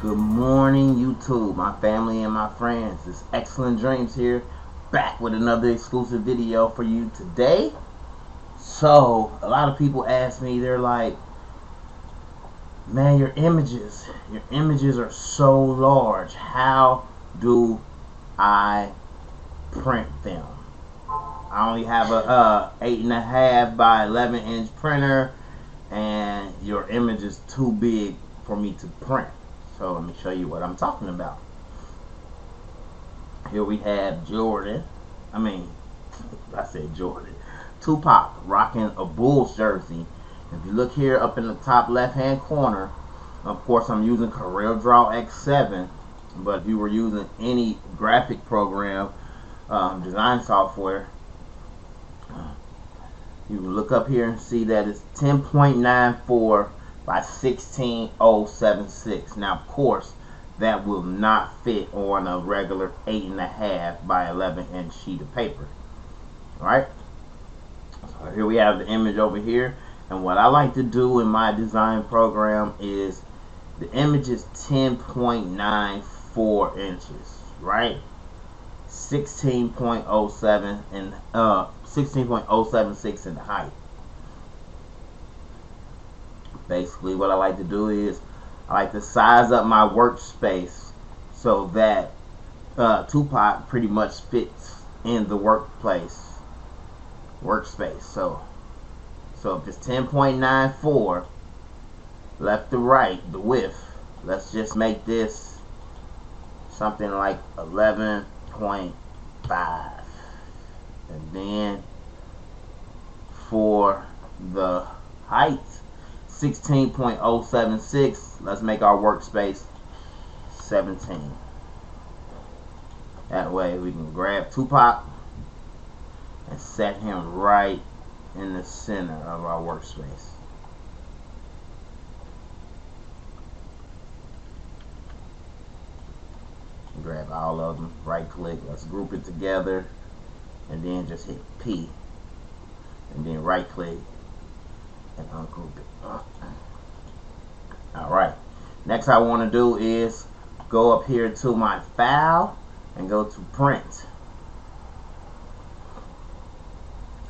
Good morning, YouTube, my family and my friends. It's Excellent Dreamz here, back with another exclusive video for you today. So, a lot of people ask me, they're like, man, your images are so large. How do I print them? I only have a 8.5 by 11-inch printer, and your image is too big for me to print. So let me show you what I'm talking about. Here we have Tupac rocking a Bulls jersey. If you look here up in the top left hand corner, of course I'm using CorelDRAW X7, but if you were using any graphic program, design software, you can look up here and see that it's 10.94 by 16076. Now, of course, that will not fit on a regular 8.5 by 11-inch sheet of paper. Alright, so here we have the image over here, and what I like to do in my design program is the image is 10.94 inches, right? 16.07 and 16.076 in height. Basically, what I like to do is I like to size up my workspace so that Tupac pretty much fits in the workspace. So if it's 10.94 left to right, the width, let's just make this something like 11.5, and then for the height, 16.076. Let's make our workspace 17. That way we can grab Tupac and set him right in the center of our workspace. Grab all of them, right click, let's group it together, and then just hit P, and then right click and ungroup it. Alright, next I want to do is go up here to my file and go to print.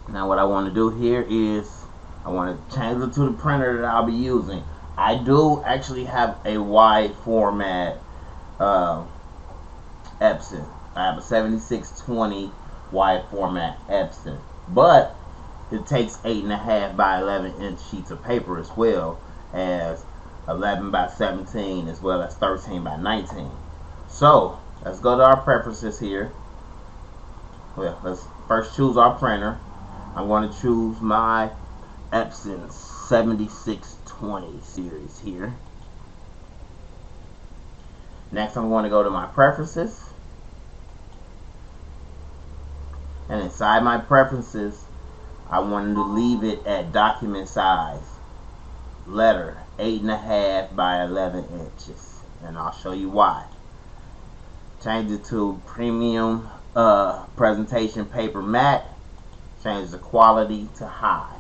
Now what I want to do here is I want to change it to the printer that I'll be using. I do actually have a wide format Epson. I have a 7620 wide format Epson, but it takes 8.5 by 11-inch sheets of paper, as well as 11 by 17, as well as 13 by 19. So let's go to our preferences here. Well, let's first choose our printer. I'm going to choose my Epson 7620 series here. Next, I'm going to go to my preferences, and inside my preferences, I wanted to leave it at document size, letter 8.5 by 11 inches, and I'll show you why. Change it to premium presentation paper matte. Change the quality to high.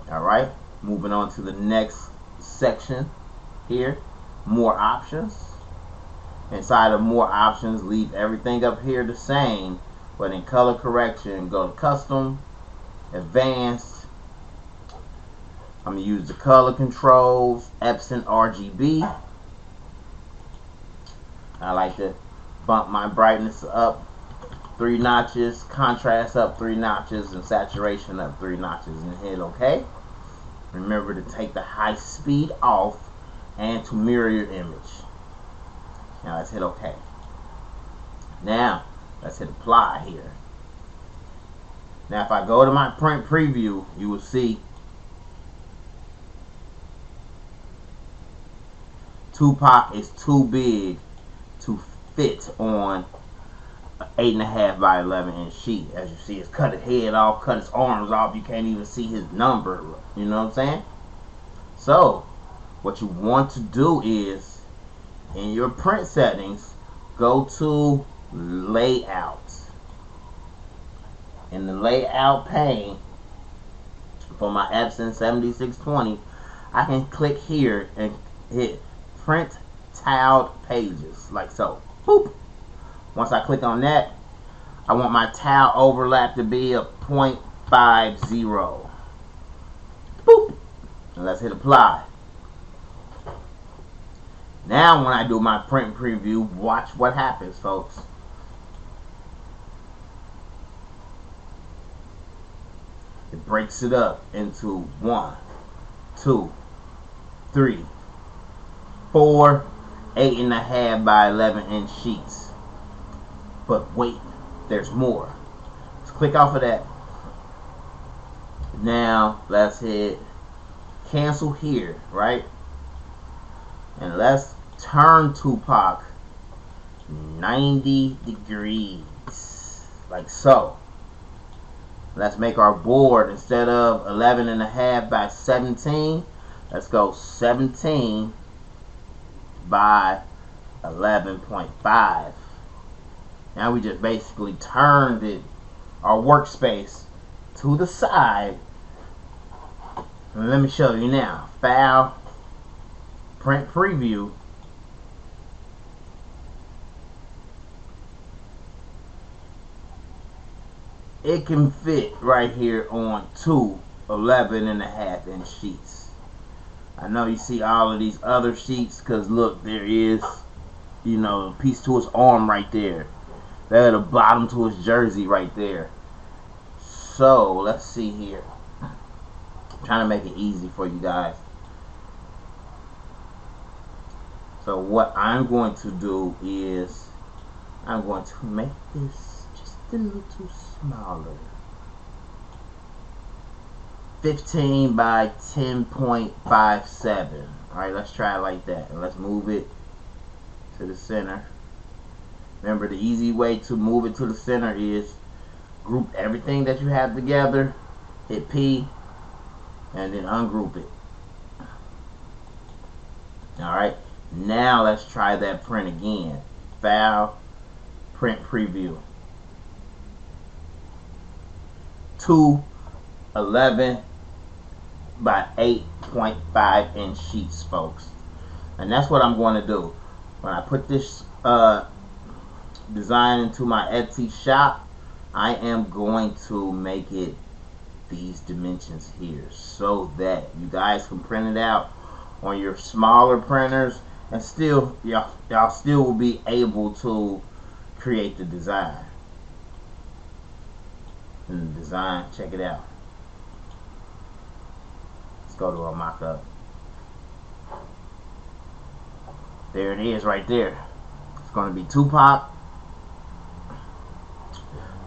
Alright, moving on to the next section here, more options. Inside of more options, leave everything up here the same, but in color correction, go to custom, advanced. I'm going to use the color controls, Epson RGB. I like to bump my brightness up 3 notches, contrast up 3 notches, and saturation up 3 notches, and hit OK. Remember to take the high speed off and to mirror your image. Now let's hit OK. Now let's hit apply here. Now if I go to my print preview, you will see Tupac is too big to fit on an 8.5 by 11-inch sheet. As you see, it's cut his head off, cut his arms off. You can't even see his number. You know what I'm saying? So what you want to do is, in your print settings, go to layout. In the layout pane for my Epson 7620, I can click here and hit print tiled pages, like so. Boop. Once I click on that, I want my tile overlap to be a 0.50. Boop. And let's hit apply. Now when I do my print preview, watch what happens, folks. It breaks it up into 1, 2, 3, 4 8.5 by 11-inch sheets. But wait, there's more. Let's click off of that. Now let's hit cancel here, right? And let's turn Tupac 90 degrees, like so. Let's make our board, instead of 11.5 by 17, let's go 17 by 11.5. Now we just basically turned it, our workspace, to the side. And let me show you now. File, print preview. It can fit right here on two 11.5-inch sheets. I know you see all of these other sheets, because look, there is, you know, a piece to his arm right there. There, the bottom to his jersey right there. So let's see here. I'm trying to make it easy for you guys. So what I'm going to do is I'm going to make this just a little smaller. 15 by 10.57. Alright, let's try it like that. And let's move it to the center. Remember, the easy way to move it to the center is group everything that you have together, hit P, and then ungroup it. Alright, now let's try that print again. File, print preview. 2 11 by 8.5-inch sheets, folks. And that's what I'm going to do. When I put this design into my Etsy shop, I am going to make it these dimensions here, so that you guys can print it out on your smaller printers, and still y'all still will be able to create the design. And the design, check it out. Let's go to our mock-up. There it is right there. It's going to be Tupac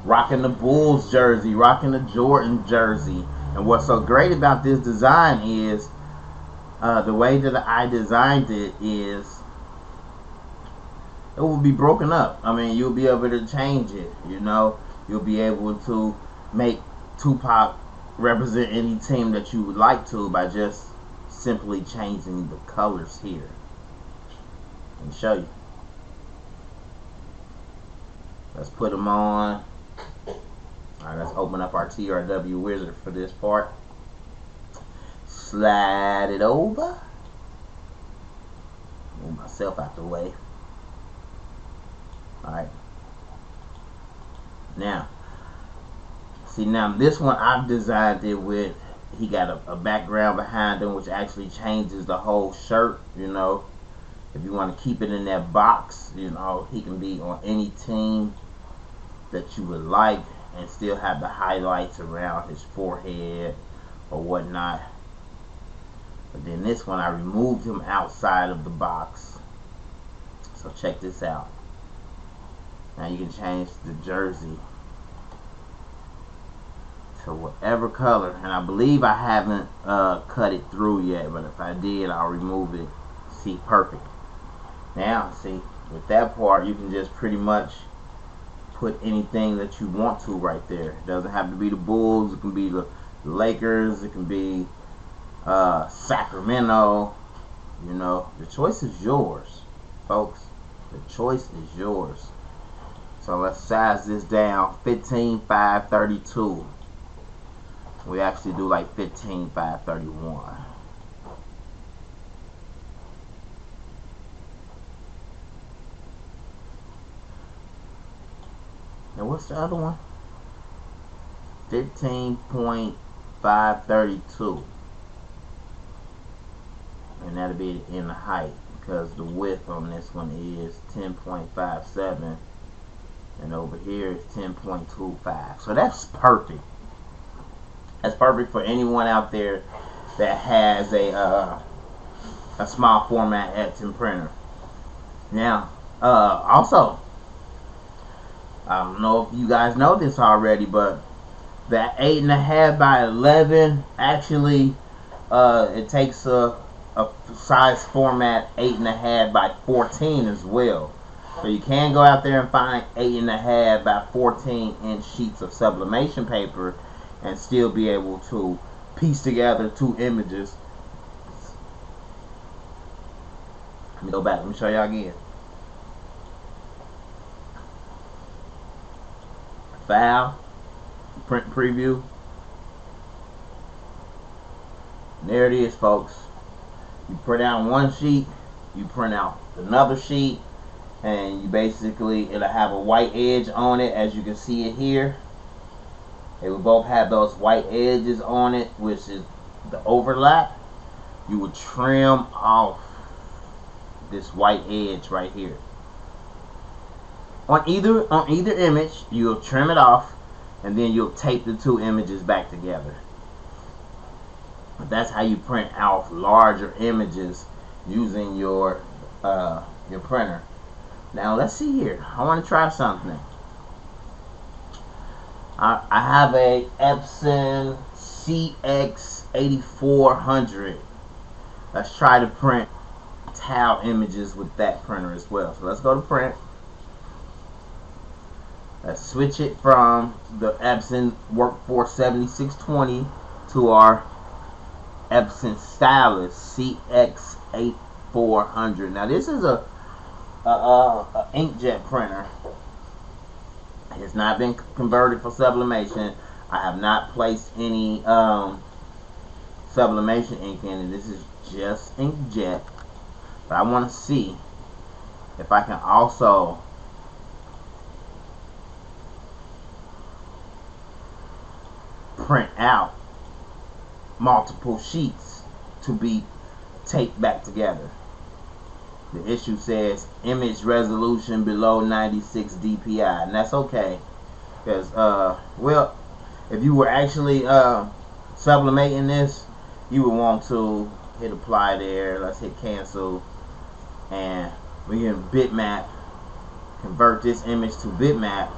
rocking the Bulls jersey, rocking the Jordan jersey. And what's so great about this design is the way that I designed it is it will be broken up. I mean, you'll be able to change it, you know. You'll be able to make Tupac represent any team that you would like to by just simply changing the colors here. Let me show you. Let's put them on. Alright, let's open up our TRW wizard for this part. Slide it over. Move myself out the way. Alright. Now, see, now this one I've designed it with, he got a background behind him which actually changes the whole shirt, you know. If you want to keep it in that box, you know, he can be on any team that you would like and still have the highlights around his forehead or whatnot. But then this one, I removed him outside of the box. So check this out. Now you can change the jersey to whatever color, and I believe I haven't cut it through yet, but if I did, I'll remove it. See, perfect. Now, see, with that part, you can just pretty much put anything that you want to right there. It doesn't have to be the Bulls. It can be the Lakers. It can be Sacramento. You know, the choice is yours, folks. The choice is yours. So let's size this down. 15 5 32. We actually do like 15 5 31. what's the other one? 15.532. And that'll be in the height, because the width on this one is 10.57, and over here is 10.25. So that's perfect. That's perfect for anyone out there that has a small format Epson printer. Now, also, I don't know if you guys know this already, but that 8.5 by 11 actually it takes a size format 8.5 by 14 as well. So you can go out there and find 8.5 by 14 inch sheets of sublimation paper and still be able to piece together two images. Let me go back. Let me show y'all again. File, print preview. And there it is, folks. You print out one sheet, you print out another sheet, and you basically, it'll have a white edge on it, as you can see it here. They will both have those white edges on it, which is the overlap. You will trim off this white edge right here. On either image, you'll trim it off, and then you'll tape the two images back together. But that's how you print out larger images using your printer. Now let's see here. I want to try something. I have a Epson CX8400. Let's try to print tile images with that printer as well. So let's go to print. Let's switch it from the Epson Workforce 7620 to our Epson Stylus CX8400. Now this is a inkjet printer. It's not been converted for sublimation. I have not placed any sublimation ink in it. This is just inkjet. But I want to see if I can also print out multiple sheets to be taped back together. The issue says image resolution below 96 dpi, and that's okay, because well, if you were actually sublimating this, you would want to hit apply there. Let's hit cancel, and we can Bitmap, convert this image to Bitmap,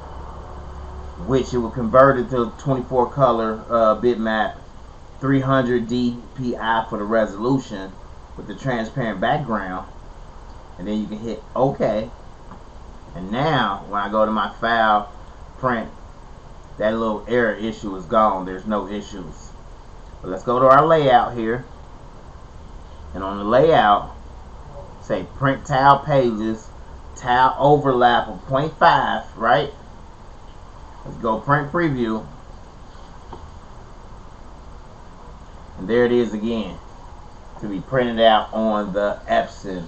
which it will convert it to 24 color Bitmap, 300 dpi for the resolution with the transparent background. And then you can hit OK. And now when I go to my file, print, that little error issue is gone. There's no issues. But let's go to our layout here. And on the layout, say print tile pages, tile overlap of 0.5, right? Let's go print preview. And there it is again, to be printed out on the Epson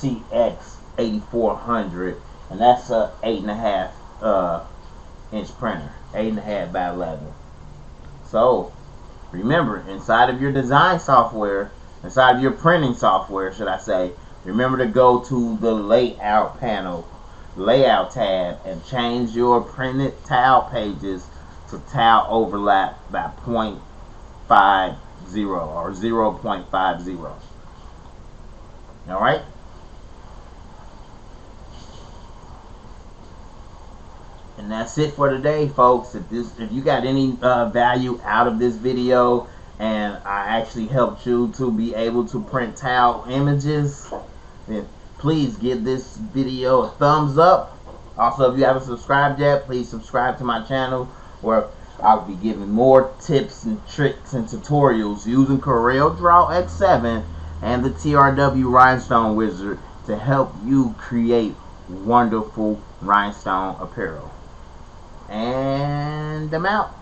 CX8400, and that's a 8.5 inch printer, 8.5 by 11. So remember, inside of your design software, inside of your printing software, should I say, remember to go to the layout panel, layout tab, and change your printed tile pages to tile overlap by 0.50 or 0.50. All right. And that's it for today, folks. If you got any value out of this video, and I actually helped you to be able to print tile images, then please give this video a thumbs up. Also, if you haven't subscribed yet, please subscribe to my channel, where I'll be giving more tips and tricks and tutorials using CorelDRAW X7 and the TRW Rhinestone Wizard to help you create wonderful rhinestone apparel. And I'm out.